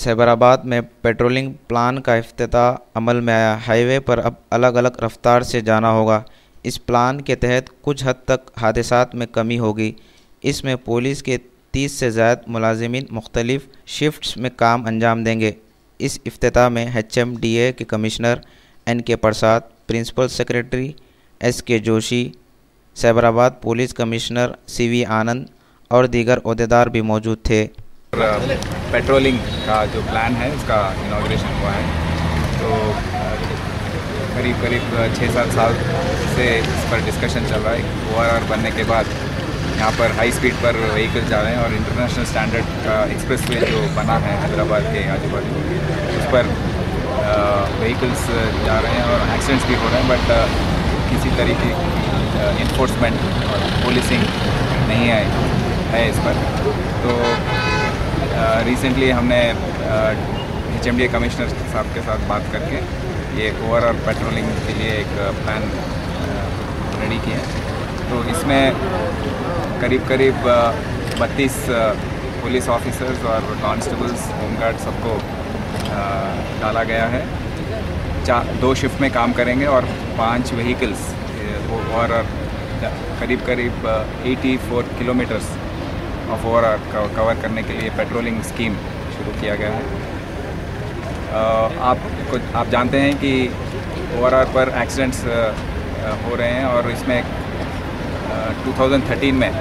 सैबराबाद में patrolling plan का इफ्तिताह अमल में आया। हाईवे पर अब अलग अलग रफ्तार से जाना होगा। इस प्लान के तहत कुछ हद तक हादसात में कमी होगी। इसमें पुलिस के 30 से ज़्यादा मुलाजिमीन मुख्तलिफ शिफ्ट्स में काम अंजाम देंगे। इस इफ्तिताह में HMDA के commissioner NK Prasad, principal secretary SK Joshi, Cyberabad police commissioner CV Anand और दीगर ओहदेदार भी मौजूद थे। पेट्रोलिंग का जो प्लान है उसका इनॉग्रेशन हुआ है। तो करीब 6-7 साल से इस पर डिस्कशन चल रहा है। ORR बनने के बाद यहाँ पर हाई स्पीड पर व्हीकल जा रहे हैं और इंटरनेशनल स्टैंडर्ड का एक्सप्रेसवे जो बना है हैदराबाद के आजू बाजू, उस पर व्हीकल्स जा रहे हैं और एक्सीडेंट्स भी हो रहे हैं, बट किसी तरीके की इन्फोर्समेंट और पुलिसिंग नहीं है इस पर। तो रिसेंटली हमने HMDA कमिश्नर साहब के साथ बात करके ये ओवरऑल पेट्रोलिंग के लिए एक प्लान रेडी किया है। तो इसमें करीब 32 पुलिस ऑफिसर्स और कांस्टेबल्स, होमगार्ड सबको डाला गया है। 2 शिफ्ट में काम करेंगे और 5 व्हीकल्स और करीब 84 किलोमीटर्स ऑफ ORR कवर करने के लिए पेट्रोलिंग स्कीम शुरू किया गया है। आप जानते हैं कि ORR पर एक्सीडेंट्स हो रहे हैं और इसमें 2013 में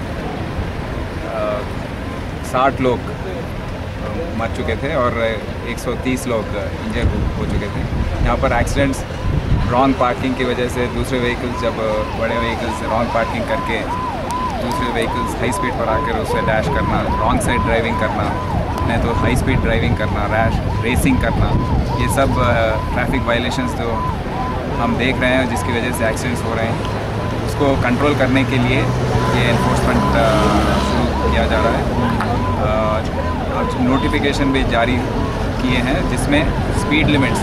60 लोग मर चुके थे और 130 लोग इंजर हो चुके थे। यहाँ पर एक्सीडेंट्स रॉन्ग पार्किंग की वजह से, दूसरे व्हीकल्स जब बड़े व्हीकल्स रॉन्ग पार्किंग करके दूसरे व्हीकल्स हाई स्पीड पर आकर उससे डैश करना, रॉन्ग साइड ड्राइविंग करना, नहीं तो हाई स्पीड ड्राइविंग करना, रेसिंग करना, ये सब ट्रैफिक वायलेशंस जो हम देख रहे हैं जिसकी वजह से एक्सीडेंट्स हो रहे हैं, उसको कंट्रोल करने के लिए ये एनफोर्समेंट शुरू किया जा रहा है। नोटिफिकेशन भी जारी किए हैं जिसमें स्पीड लिमिट्स,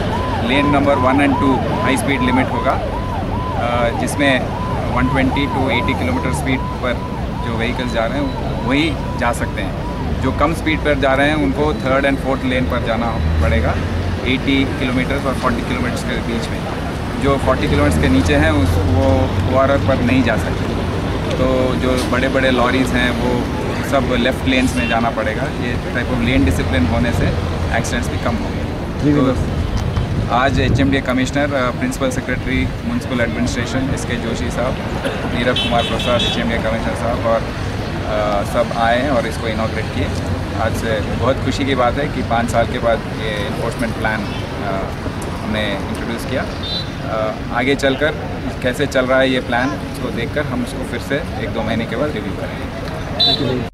लेन नंबर 1 और 2 हाई स्पीड लिमिट होगा, जिसमें 120 to 80 किलोमीटर स्पीड पर जो व्हीकल्स जा रहे हैं वही जा सकते हैं। जो कम स्पीड पर जा रहे हैं उनको 3rd और 4th लेन पर जाना पड़ेगा 80 किलोमीटर और 40 किलोमीटर के बीच में। जो 40 किलोमीटर के नीचे हैं वो ORR पर नहीं जा सकते। तो जो बड़े बड़े लॉरीज़ हैं वो सब लेफ़्ट लेन्स में जाना पड़ेगा। ये टाइप ऑफ लेन डिसिप्लिन होने से एक्सीडेंट्स भी कम होंगे। तो आज HMDA commissioner, principal secretary municipal administration SK Joshi साहब, नीरव कुमार प्रसाद HMDA कमिश्नर साहब और सब आए हैं और इसको इनॉग्रेट किए। आज से बहुत खुशी की बात है कि 5 साल के बाद ये इन्फोर्समेंट प्लान हमने इंट्रोड्यूस किया। आगे चलकर कैसे चल रहा है ये प्लान, इसको देखकर हम इसको फिर से 1-2 महीने के बाद रिव्यू करेंगे।